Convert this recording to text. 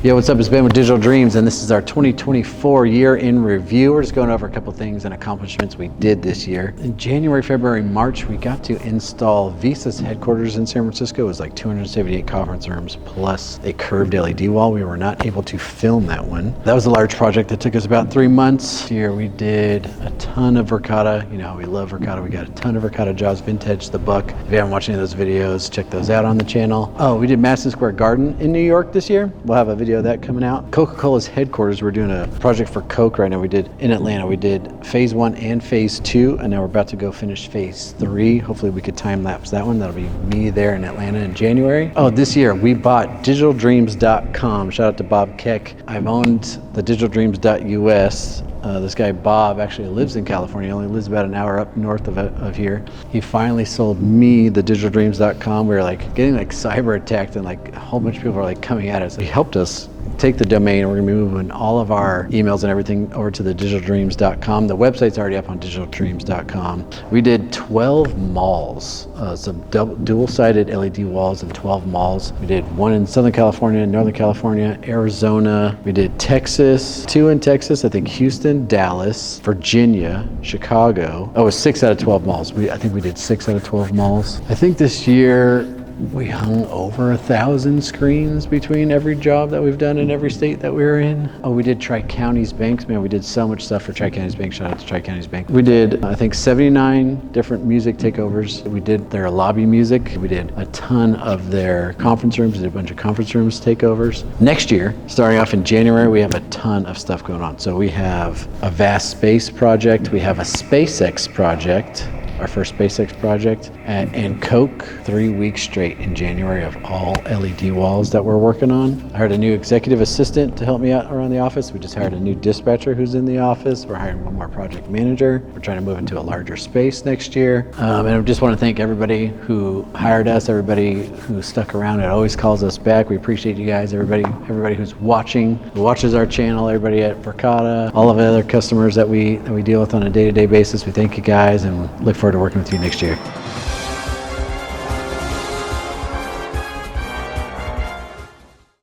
Yo, what's up? It's Ben with Digital Dreams, and this is our 2024 year in review. We're just going over a couple things and accomplishments we did this year. In January, February, March, we got to install Visa's headquarters in San Francisco. It was like 278 conference rooms plus a curved LED wall. We were not able to film that one. That was a large project that took us about 3 months. Here we did a ton of Verkada. You know how we love Verkada. We got a ton of Verkada jobs, vintage, the buck. If you haven't watched any of those videos, check those out on the channel. Oh, we did Madison Square Garden in New York this year. We'll have a video of that coming out. Coca-Cola's headquarters, we're doing a project for Coke right now. We did in Atlanta. We did phase 1 and phase 2, and now we're about to go finish phase 3. Hopefully we could time lapse that one. That'll be me there in Atlanta in January. Oh, this year we bought digitaldreams.com. Shout out to Bob Keck. I've owned the digitaldreams.us. This guy Bob actually lives in California. He only lives about an hour up north of here. He finally sold me the digitaldreams.com. We were like getting like cyber attacked, and like a whole bunch of people are like coming at us. He helped us take the domain. We're gonna be moving all of our emails and everything over to the digitaldreams.com. The website's already up on digitaldreams.com. We did 12 malls, some dual-sided LED walls in 12 malls. We did one in Southern California, Northern California, Arizona. We did Texas, 2 in Texas, I think Houston, Dallas, Virginia, Chicago. Oh, it was 6 out of 12 malls. I think we did 6 out of 12 malls. I think this year we hung over 1,000 screens between every job that we've done in every state that we were in. Oh, we did Tri-Counties Banks. Man, we did so much stuff for Tri-Counties Bank. Shout out to Tri-Counties Bank. We did, I think, 79 different music takeovers. We did their lobby music. We did a ton of their conference rooms. We did a bunch of conference rooms takeovers. Next year, starting off in January, we have a ton of stuff going on. So we have a vast space project. We have a SpaceX project, our first SpaceX project, and Coke 3 weeks straight in January of all LED walls that we're working on. I hired a new executive assistant to help me out around the office. We just hired a new dispatcher who's in the office. We're hiring one more project manager. We're trying to move into a larger space next year. And I just want to thank everybody who hired us, everybody who stuck around and always calls us back. We appreciate you guys, everybody who's watching, who watches our channel, everybody at Verkada, all of the other customers that we deal with on a day-to-day basis. We thank you guys and look forward to working with you next year.